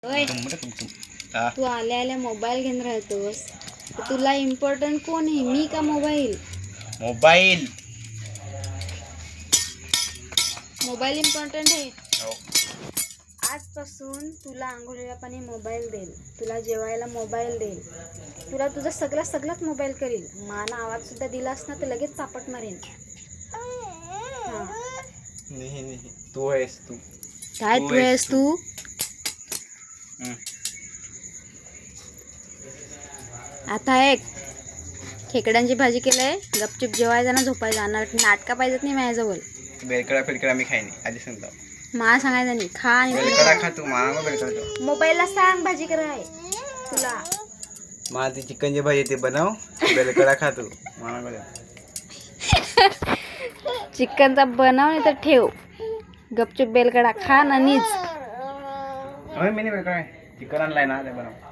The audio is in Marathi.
होय. तू आल्या आल्या मोबाईल घेऊन राहतोस. तुला इम्पॉर्टंट कोण आहे, मी का मोबाईल? मोबाईल मोबाईल इम्पॉर्टंट आहे. हो. आजपासून तुला आंघोळीला पाणी मोबाईल देईल, तुला जेवायला मोबाईल देईल, तुला तुझं सगळंच मोबाईल करील. माना आवाज सुद्धा दिलास ना तर लगेच चापट मारेन. हा. नाही तू आहेस तू. काय तू आहेस तू? आता एक खेकड्यांची भाजी केलंय, गपचूप जेवायचं ना झोपायचं. नाटका पाहिजेत नाही माझ्याजवळ. बेलकडा फिरकडा मी खाईन आधी सांगतो. मला सांगायचं नाही, खा आणि बेलकडा खा तू. मला बेलकडा मोबाईलला सांग भाजी कराय तुला. मला ती चिकनची भाजी ते बनव. बेलकडा खा तू. मला चिकनचा बनव नाही तर ठेव. गपचूप बेलकडा खा ना नीच. मी नाही बेलकडा चिकन आणलाय ना ते बनव.